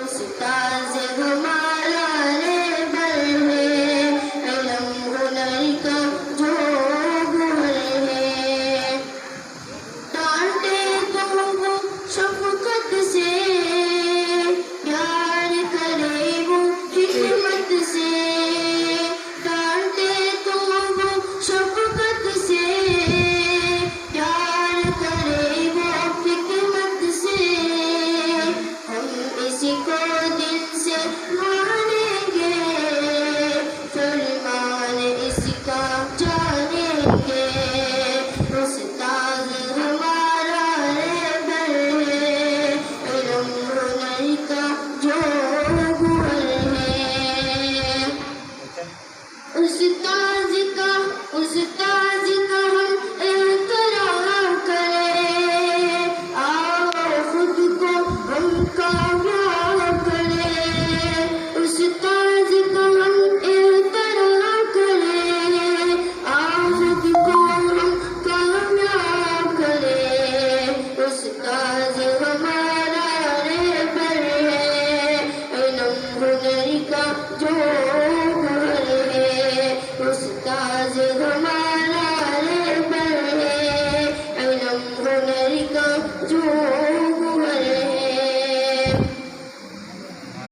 استاذ ہمارا رہبر ہے، علم ہنر کا جو گھر ہے، ڈانٹے تو وہ شفقت سے، پیار کرے وہ حکمت سے، ڈانٹے تو وہ شفقت سے، پیار کرے وہ حکمت سے، ہم اسی کو